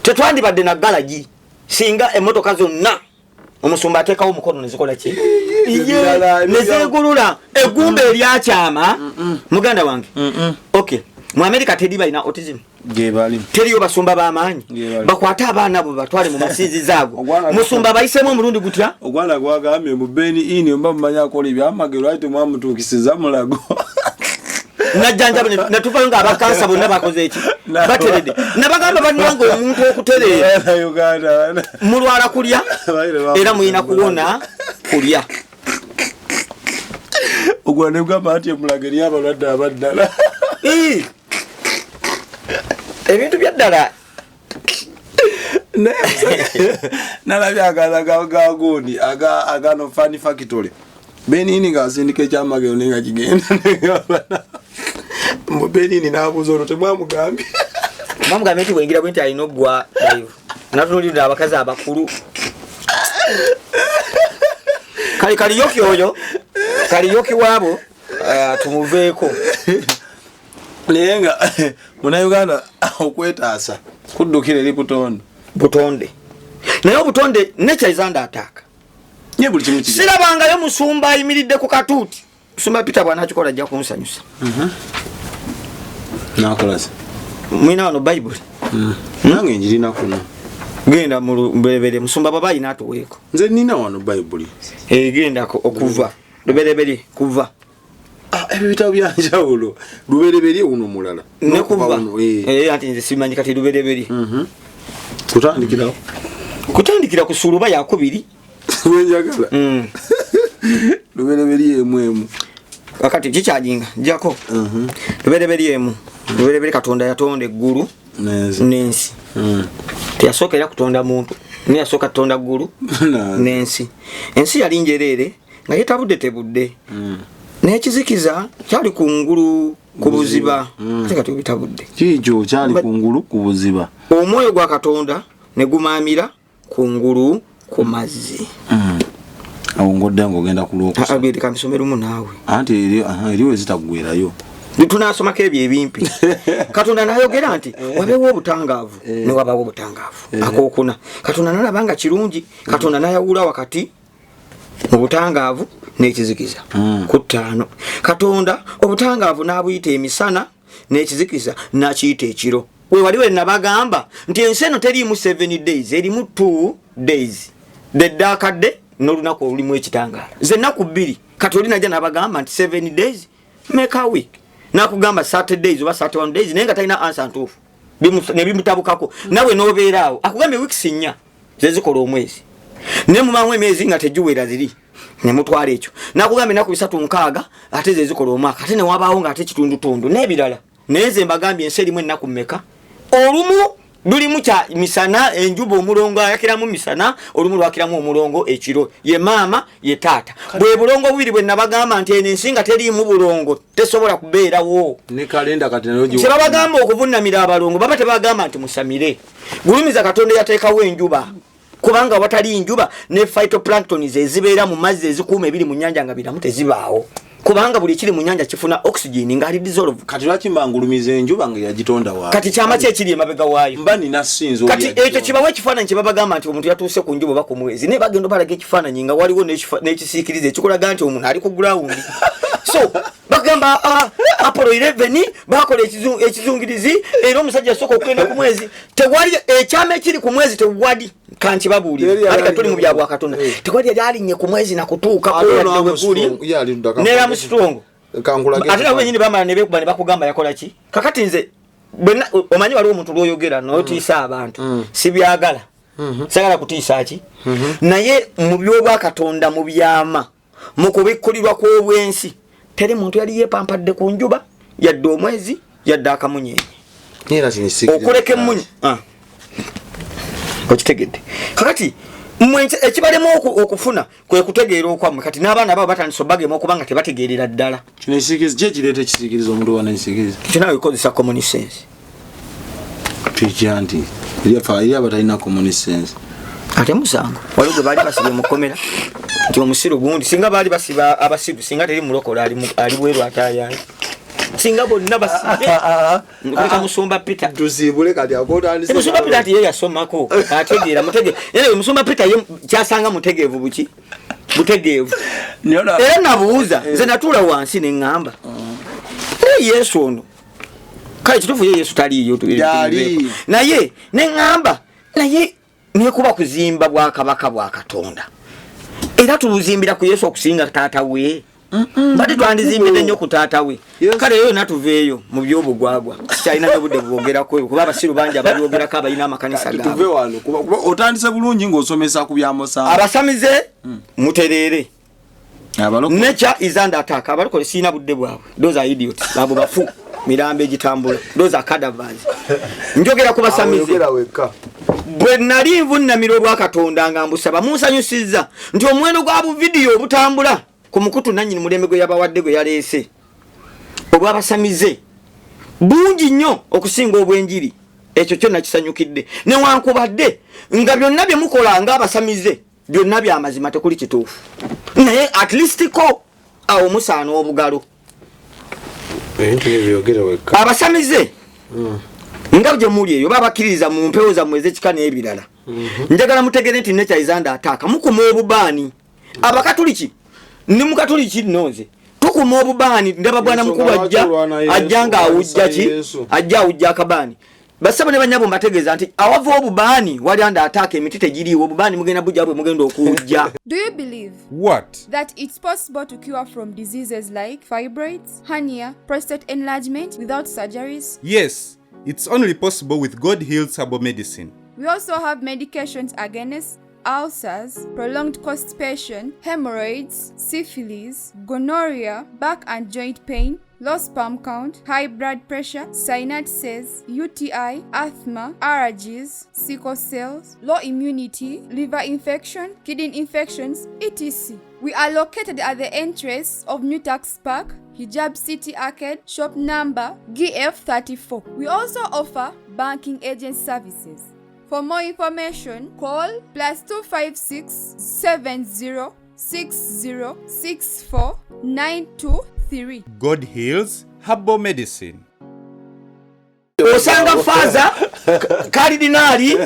tetwandibadde na galagi singa emmotoka zonna omusumba ateekawo omukono nezikola ki nezegulula eggumba eryakyama muganda wange mu America teri balina autism teriyo basumba b'amaanyi bakwate abaana bo batwale mu masinzizo ago musumba bayisemu omulundi gutya ogwana gwagambye mu beni ini omba mumanya akola ebyamagero ate mwamutuukisiza mulago najjanjaba netuvayo nga abakansa bonna bakoze eki bateredde nabagamba bannanga omuntu okutereera mulwala kulya era muyina kuwona kulya ogwa ne gamba ati mulageri abalwadde abaddala ebintu byaddala nalabye agagundi agano Fani Factory Benini ngazindika ekyamagero nenga kigenda mu Benini nabuuza olwo temwamugambye bamugambye nti bwengira bwenti alina oggwa live natululira abakazi abakulu kaliyoki oyo kaliyoki waabo tumuveeko naye nga Munnayuganda okwetaasa kuddukira eri butonde naye obutonde nekyayizanda ataaka nye buli kimu sirabangayo musumba ayimiridde ku katuuti musumba Peter bwana akikola ajja kumusanyusa nakolase mwina wano Bible nange njirina kuno genda mu luberebere musumba baba ayina atuweeko nze nina wano Bible genda okuva luberebere kuva ebyo bitabo byanjawulo luberebere uno mulala ne kuva ati nze simanyi kati luberebere kutandikira ku suluba yakubiri wenjagala luberebere emwemu akati kikyajinga jako luberebere Katonda yatonda eggulu n'ensi teyasookera kutonda muntu naye yasooka kutonda ggulu n'ensi ensi yali njereere nga yetabudde tebudde n'ekizikiza kyali kungulu ku buziba kati bitabudde kijo kyali kungulu ku buziba omwoyo gwa Katonda ne gumaamira kungulu ku mazzi awongodde ng'ogenda kulookusa abiri kamisomero mu naawe anti eriwe zitagwerayo tunasomako ebyo ebimpi Katonda nayogera nti wabeewo obutangaavu ne wabawo obutangaavu akookuna Katonda nalabanga kirungi Katonda nayawula wakati mu butangaavu n'ekizikiza ku ttaano Katonda obutangaavu n'abuyita emisana n'ekizikiza n'akiyita ekiro we wali we nabagamba nti ensi eno teriimu 7 days erimu 2 days the dark day n'olunaku olulimu ekitangaala ze ennaku 2 kati oli najja nabagamba nti 7 days make a week nakugamba Saturdays oba 31 days naye nga talina answer ntuufu ne bimutabukako nawe n'obeeraawo akugambye weeks 4 zezikola omwezi ne mumamu emyezi nga tegiwera ziri ne mutwala ekyo nakugambye naku 3 ate zezikola omwaka ate ne wabaawo nga ate kitundutundu n'ebirala naye ze mbagambye ensi erimu ennaku mmeka olumu lulimu kya misana enjuba omulongo ayakiramu misana olumu lwakiramu omulongo ekiro ye maama ye taata bwe bulongo bubiri bwe nabagamba nti ensi nga teriimu bulongo tesobola kubeerawo ne kalenda kati naloji kyebabagamba okuvunnamira abalongo baba tebagamba nti musamire gulumiza Katonda yateekawo enjuba kubanga watali njuba ne phytoplankton ezibeera mu mazzi ezikuuma ebiri mu nnyanja nga biramu tezibaawo kubanga buli kiri mu nnyanja kifuna oxygen ngali dissolve kati lwaki mbangulumiza enjuba nga yagitonda waayo kati kyama kye kiri emabega waayo mbani nasinzo kati ekyo kibawe ekifaananyi kyebabagamba nti omuntu yatuuse ku njuba oba ku mwezi naye bagenda balaga ekifaananyi nga waliwo n'ekisiikirize ekikulaga nti omuntu ali ku ground so bagamba Apollo 11 bakola ekizungirizi era omusajja asooka okugenda ku mwezi tewali ekyama ekiri ku mwezi tewali kanti babuulira ate katuli mu byabwa Katonda tewali yali alinye ku mwezi nakutuuka nera Strong ate nabo nyini bamala ne bekuba ne bakugamba yakola ki kakati nze omanyi waliwo omuntu lwoyogera n'otiisa abantu sibyagala sagala kutiisa ki naye mu byobwa Katonda mu byama mu kubikkulirwa kw'obwensi teri muntu yali yepampadde ku njuba yadde omwezi yadde akamunyenye okuleka emunye okitegedde kakati ekibalemu okufuna kwe kutegeera okwammwe kati n'abaana babo batandise bagema okubanga tebategeerera ddala kino kireeta ekisiikiriza omuntu wana ekisiikiriza kinawe ekozesa common sense tujja nti eri abatalina common sense ate musango waliwo gwe baali basibye mukomera nti omusiru gundi singa baali basiba abasiru singa teri mulokola ali bweru ataayayo singa bonna basibye nkuleka musumba Peter tusiibule kati akotandise musumba Peter ati ye yasomako ategeera mutegeera yeye musumba Peter ye kyasanga mutegeevu buki butegeevu era nabuuza nze natuula wansi ne ŋŋamba Yesu ono kale kituufu ye Yesu taliiyo naye ne ŋŋamba naye nekuba kuzimba bwakabaka bwa Katonda era tuluzimbira ku Yesu okusinga taata we bati twandizimbidde nnyo ku taata we kale yo natuveeyo mu byobugwagwa kyalina n'obudde bwogerako kuba abasiru bangi abalyogerako abalina amakanisa gaabwe tuve wano kuba otandise bulungi ng'osomesa ku byamusango abasamize mutereere nature is under attack abalokole sina budde bwabwe those are idiots abo bafu mirambe gitambula those are cadavers njogera kubasamize bwe nali nvunamira olwa Katonda nga mbusaba munsanyusiza nti omwendo gwa bu video obutambula ku mukutu nannyini mulembe gwe yabawadde gwe yaleese obwabasamize bungi nnyo okusinga obwenjiri ekyo kyonna kisanyukidde newankubadde nga byonna bye mukola nga abasamize byonna byamazima tekuli kituufu naye at least ko awo musaana obugalo abasamize nga gye muli eyo babakiriza mu mpewo zammwe ez'ekika n'ebirala njagala mutegere nti nature is under attack mukuma obubaani abakatuliki ni mukatuliki nnoze tukuma obubaani ndaba bwana mukulu ajja nga awujja ki ajja awujja akabaani basaba ne banyabo mbategeeza nti awava obubaani wali under attack emiti tegiriiwo obubaani mugenda bujja bwe mugenda okujja. Do you believe What? that it's possible to cure from diseases like fibroids, hernia, prostate enlargement without surgeries? Yes, it's only possible with God Heals Herbal Medicine. We also have medications against ulcers, prolonged constipation, hemorrhoids, syphilis, gonorrhea, back and joint pain, low sperm count, high blood pressure, sinuses, UTI, asthma, allergies, sickle cells, low immunity, liver infection, kidney infections, etc. We are located at the entrance of New Tax Park, Hijab City Arcade, shop number GF34. We also offer banking agent services. For more information, call +256 70 60 64 923. God Heals Herbal Medicine. Osanga faza karidinali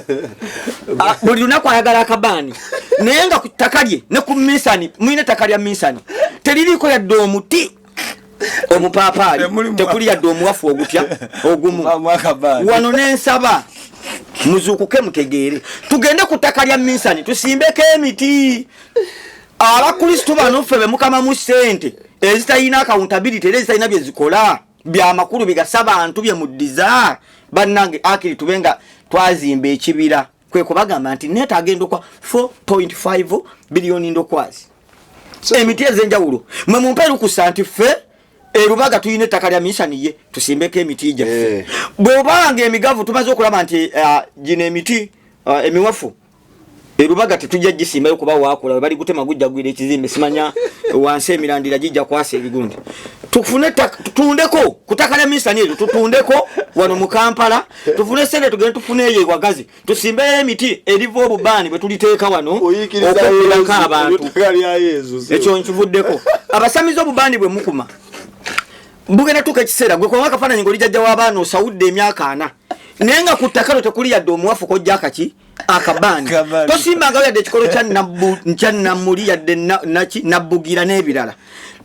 buli lunaku ayagala akabaani naye nga ku ttaka lye ne ku minsani mwine ttaka lya minsani teririiko yadde omuti omupaapaali tekuli yadde omuwafu ogutya ogumu wano n'ensaba muzuukuke mutegeere tugende ku ttaka lya minsani tusimbeko emiti abakristu bano ffe be mukama mu ssente ezitalina accountability era ezitalina bye zikola byamakulu bigasa abantu bye muddiza bannange akiri tubenga twazimba ekibira kwe kubagamba nti neta agenda kwa 4.5 billion ndokwazi emiti ezenjawulo mwe mumpeeru ku santi ffe erubaga tuyine ettaka lya minsani ye tusimbeko emiti gyaffe bw'obanga emigavu tumaze okulaba nti gino emiti emiwafu erubaga tetujja gisimbayo kuba wakola bali gutema gujja gwira ekizimbe simanya wansi emirandira gijja kwasa ebigundi tufune tutundeko kutaka lya minsani ezo tutundeko wano mu Kampala tufune sente tugende tufune eyo wagazi tusimbe emiti erivo obubaani bwe tuliteeka wano okubirako abantu ekyo nkivuddeko abasamizi obubaani bwe mukuma bugenda tuka ekiseera gwe kwa kafaananyi ng'olijjajja w'abaana osawudde emyaka 4 naye nga ku ttaka lyo tekuli yadde omuwafu kojja akaki akabaani tosimbangayo yadde ekikolo kya namuli yadde nabbugira n'ebirala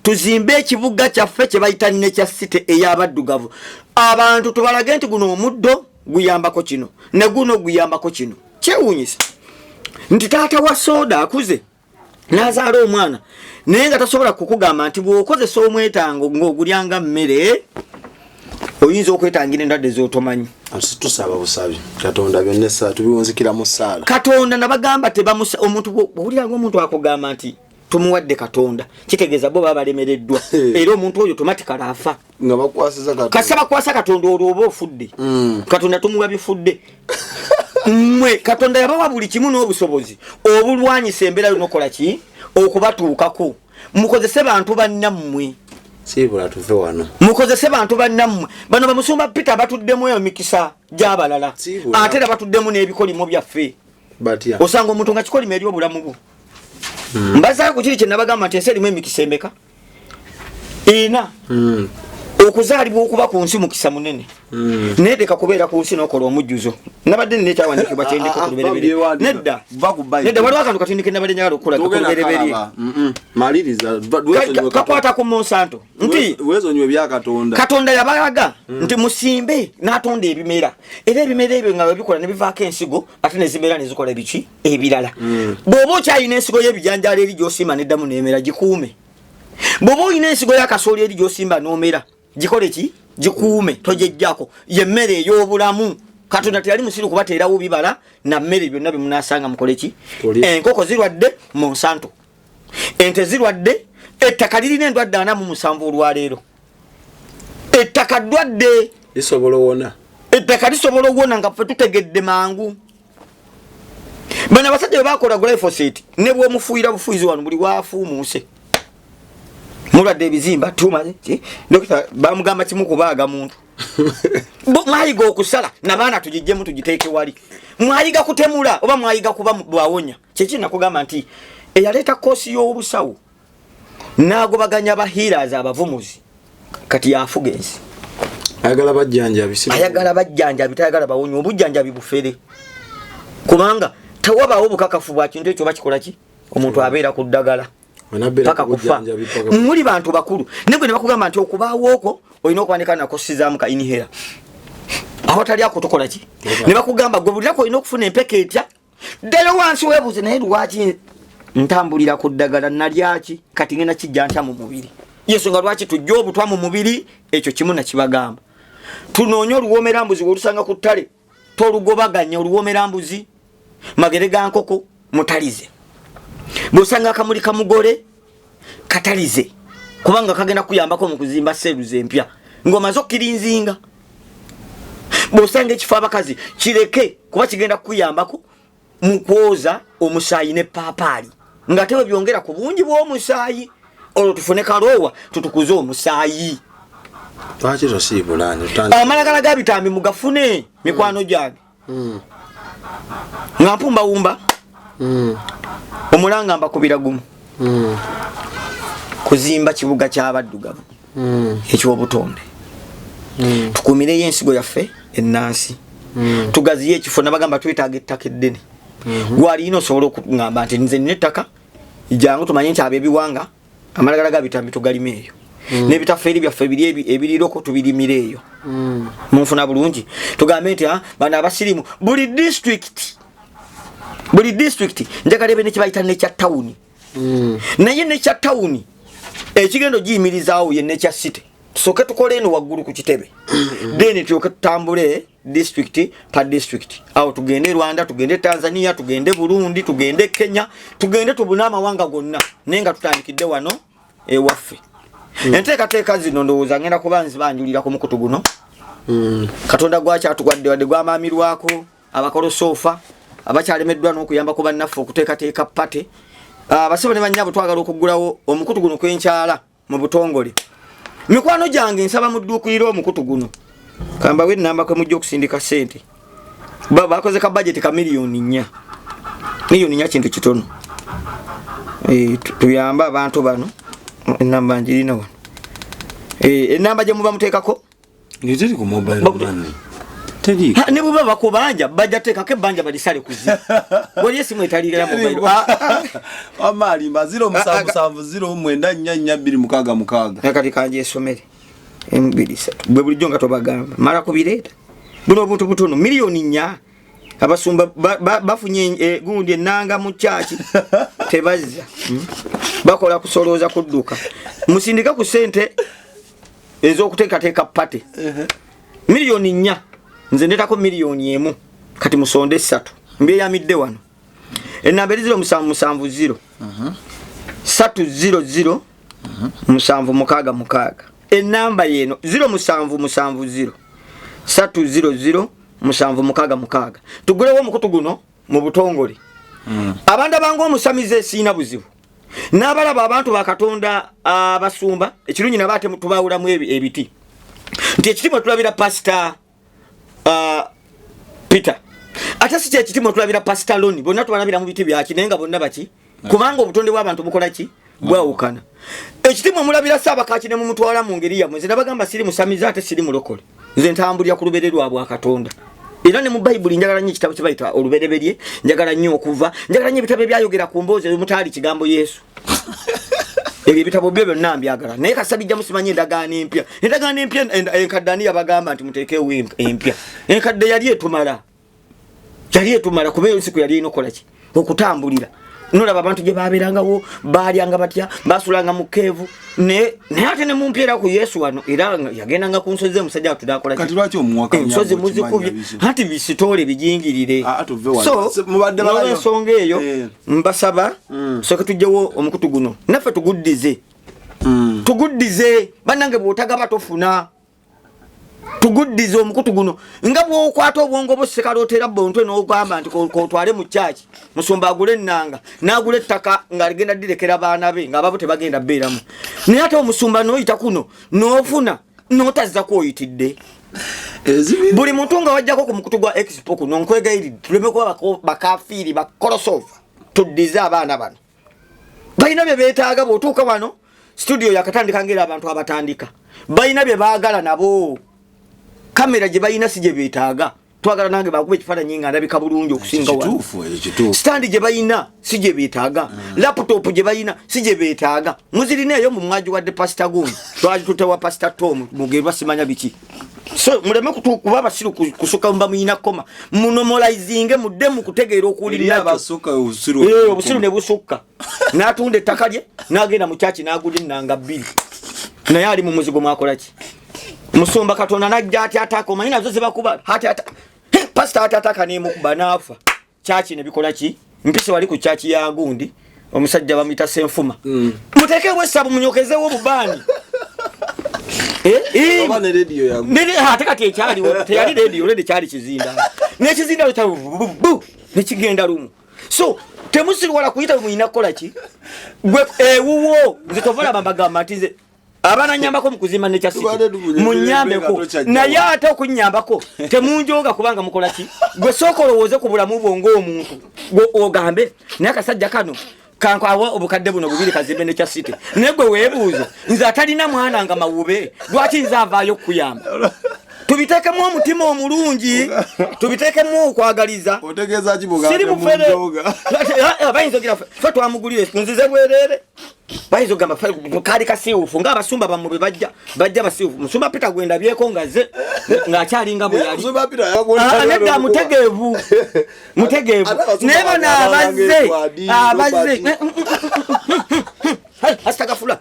tuzimbe ekibuga kyaffe kye bayita Nature City ey'abaddugavu abantu tubalage nti guno omuddo guyambako kino ne guno guyambako kino kyewuunyisa nti taata wa soda akuze n'azaala omwana naye nga tasobola kukugamba nti bw'okozesa omwetango ng'ogulyanga mmere oyinza okwetangira endwadde z'otomanyi. Tusaba busabi Katonda byonna essa tubiwunzikira mu ssaala. Katonda nabagamba tebamusa omuntu bw'owulira ng'omuntu akugamba nti tumuwadde Katonda kitegeeza bo baba balemereddwa era omuntu oyo automatically afa nga bakwasiza Katonda kasaba kwasa Katonda olwo oba ofudde Katonda tumuwa bifudde mwe Katonda yabawa buli kimu n'obusobozi obulwanyisa embeera y'onokola ki okubatuukako mukozese bantu bannammwe sibula tuve wano mukozese bantu bannammwe bano bamusumba Peter batuddemu eyo mikisa gy'abalala ate era batuddemu n'ebikolimo byaffe batya osanga omuntu nga kikolima eri obulamu bwo mbazayo ku kiri kye nabagamba nti ensi erimu emikisa emeka ena okuzaalibwa okuba ku nsi mukisa munene nedeka kubeera ku nsi n'okola omujjuzo nabadde nekyawandikibwa kyendiko ku lubereberye nedda waliwo akantu katindike nabadde njagala okukola ku lubereberye maliriza kakwata ku Monsanto nti wezonywe bya Katonda yabalaga nti musimbe n'atonda ebimera era ebimera ebyo nga babikola ne bivaako ensigo ate ne zimera ne zikola biki ebirala bw'oba okyalina ensigo y'ebijanjaalo eri gy'osimba n'eddamu n'emera gikuume bw'oba olina ensigo y'akasooli eri gy'osimba n'omera gikole ki gikuume tojejjako yemmere ey'obulamu Katonda teyali musiru kubateerawo bibala na mmere byonna bye munasanga mukole ki enkoko zirwadde Monsanto ente zirwadde ettaka lirina endwadde 47 olwaleero. Ettaka ddwadde lisobola wona. Ettaka lisobola wona nga ffe tutegedde mangu. Bana basajja bakola glyphosate ne bw'omufuuyira bufuyizi wano buli waafuumuuse. Mulwadde ebizimba tumaze dokita bamugamba kimu kubaaga muntu. Mwayiga okusala nabaana tugijjemu tugiteeke wali. Mwayiga kutemula oba mwayiga kuba bwawonya. Kyeki nakugamba nti eyaleeta koosi y'obusawo n'agobaganya bahealers abavumuzi kati yafuga ensi. Ayagala bajjanjabi. Ayagala bajjanjabi tayagala bawonya obujjanjabi bufere. Kubanga tewabaawo bukakafu bwa kintu ekyo bakikola ki omuntu abeera ku ddagala. Paka kufa. Muli bantu bakulu. Nebwe ne bakugamba nti okubaawo okwo olina okubanika nako sizaamu ka inhera. Awatali ako tukola ki? Ne bakugamba gwe bulirako olina okufuna empeke etya. Ddala wansi weebuuze naye lwaki ntambulira ku ddagala nalyaki kati ngenda kijja ntya mu mubiri. Yensonga lwaki tujja obutwa mu mubiri ekyo kimu nakibagamba. Tunoonya oluwoomerambuzi olusanga ku ttale tolugobaganya oluwoomerambuzi magere ga nkoko mutalize. Bosanga akamuli kamugole katalize kubanga kagenda kuyambako mu kuzimba seluze empya ngoma kirinzinga. Bosanga ekifo abakazi kireke kuba kigenda kuyambako mu kwoza omusaayi ne papaali nga tewe byongera ku bungi bw'omusaayi olwo tufune kaloowa tutukuze omusaayi. Lwaki tosibulani amalagala ga bitambi mugafune mikwano gyange nga mpumba wumba omulanga mbakubira gumu kuzimba kibuga ky'abaddugavu eky'obutonde tukumireyo ensigo yaffe ennansi tugaziye ekifo nabagamba twetaaga ettaka eddene gwalina osobola okungamba nti nze nina ettaka jangu tumanye nti abo ebiwanga amalagala ga bitambi tugalima eyo n'ebitafeeri byaffe ebiriroko tubirimira eyo munfuna bulungi tugambe nti bano abasirimu buli district njagala ebe nekibayita nekya town naye nekya town ekigendo giyimirizaawo ye nekya city tusoke tukole eno waggulu ku kitebe then tuyoke tutambule district pa district awo tugende Rwanda tugende Tanzania tugende Burundi tugende Kenya tugende tubuna amawanga gonna nenga tutandikidde wano ewaffe enteekateeka zino ndowooza ngenda kuba nzibanjulira ku mukutu guno Katonda gwacha atugwadde wadde gwamaamirwako abakolosofa abakyalemeddwa n'okuyamba ku bannaffe okuteekateeka pate abasibo ne bannyabo twagala okuggulawo omukutu guno kwenkyala mu butongole. Mikwano gyange nsaba mudduukirira omukutu guno kamba we namba kwe mujja okusindika ssente bakoze ka budget ka miliyoni 4 kintu kitono tuyamba abantu bano enamba njirina wano enamba gye muba muteekako ngiziri ku mobile money tedi ne buba bakubanja bajja teekako ebbanja balisale kuzi boli esimu etalira mobile amali maziro musambu 09444266 kati kanje esomere M23 bwe bulijjo nga tobagamba mara kubireeta buno obuntu butono miliyoni 4 abasumba bafunye gundi enanga mu chachi tebazza bakola kusolooza kudduka musindika ku sente ez'okuteekateeka pate miliyoni 4 nze ndetako miliyoni 1 kati musonde 3 mbeyamidde wano enamba eriziro 770 300 766 enamba yeno 0770 300 766 tugulewo omukutu guno mu butongole abantu abangu omusamize siina buzibu n'abalaba abantu bakatonda abasumba ekirungi nabaate tubawulamu ebiti nti ekitimu tulabira pastor Peter ate si ekitimu tulabira pastor Loni bonna tubalabira mu biti byaki nenga bonna baki kubanga obutonde bw'abantu bukola ki bwawukana ekitimu mulabira Ssaabakaaki ne mu mutwala mu ngeri yammwe nze nabagamba siri musamize ate siri mulokole nze ntambulira ku lubererwa bwa Katonda era ne mu Bayibuli njagala nnyo ekitabo kibayita olubereberye njagala nnyo okuva njagala nnyo ebitabo byayogera ku mboozi omutali kigambo Yesu ebyo ebitabo byo byonna mbyagala naye kasabijja musimanye endagaano empya enkadde yabagamba nti muteekewo empya enkadde yali etumala kuba ensiku yali inokola ki okutambulira nolaba abantu gye babeerangawo baalyanga batya basulanga mu keevu naye ate ne mumpyera ku Yesu wano era yagendanga ku nsozi omusajja atudaakola kati lwaki omuwaka ensozi muzikubye anti bisitole bijingirire so ensonga eyo mbasaba soke tujjewo omukutu guno naffe tuguddize tuguddize bannange bw'otagaba tofuna tuguddize omukutu guno nga bw'okwata obwongo busekalootera bontwe n'ogamba nti kotwale mu kyaki musumba agule ennanga n'agula ettaka ng'aligenda direkera baana be ng'ababo tebagenda beeramu naye ate omusumba n'oyita kuno n'ofuna n'otazza kwoyitidde buli muntu nga wajjako ku mukutu gwa expo kuno nkwegayirira tuleme kuba bakafiiri bakolosofa tuddize abaana bano balina bye beetaaga bw'otuuka wano studio yakatandika ngeri abantu abatandika balina bye baagala nabo kamera gye balina si gye beetaaga twagala nange bakuba ekifaananyi nga ndabika bulungi okusinga wano standi gye balina si gye beetaaga laptop gye balina si gye beetaaga muzirina eyo mu mwaji wadde pasita gundi twali tutewa pasita tom mugerwa simanya biki so muleme kuba abasiru kusuka mba muyina koma munomalizinge mudde mu kutegeera okuwulirira obusiru ne busukka n'atunda ettaka lye n'agenda mu kyaki n'agula ennanga 2 naye ali mu muzigo mwakolaki musumba katonda najja ati ataka omanyi nazo zebakuba pasita atataka nemukuba n'afa kyaki ne bikola ki mpise wali ku kyaki ya gundi omusajja bamuyita senfuma mutekewo essabu munyokezewo obubaani Obane radio yangu. Nene hatakati ekyali teyali radio lede kyali kizinda. Nekizinda lutabu nekigenda lumu. So temusiri wala kuyita muyina kola ki? Gwe ewuwo zitovola bambaga matize. Abana nyambako mukuzima ne kyasi. Munyambeko. Naye ate okunyambako temunjoga kubanga mukola ki? Gwe sokolo woze kubula mu bwongo omuntu. Gwe ogambe nakasajja kano. Kanko awo obukadde buno bubiri kazimbe ne kya city negwe webuuzo nza talina mwana nga mawube lwaki nza avaayo kuyamba tubitekemu omutima omulungi tubitekemu okwagaliza otegeeza kibuga siri mufere bayinza ogira fe twamugulire nzize bwerere bayinza ogamba kali kasiufu nga abasumba bamube bajja basiufu musumba Peter gwenda byeko ngaze ng'akyalinga bwe yali musumba Peter yagonda nedda mutegeevu neba n'abazze astagfirullah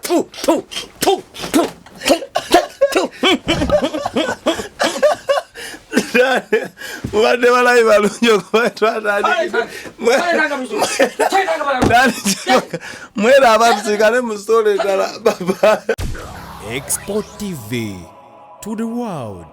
Wade wala ibalunyo kwa twatani. Mwera abantu sikane mu story dala baba. Export TV to the world.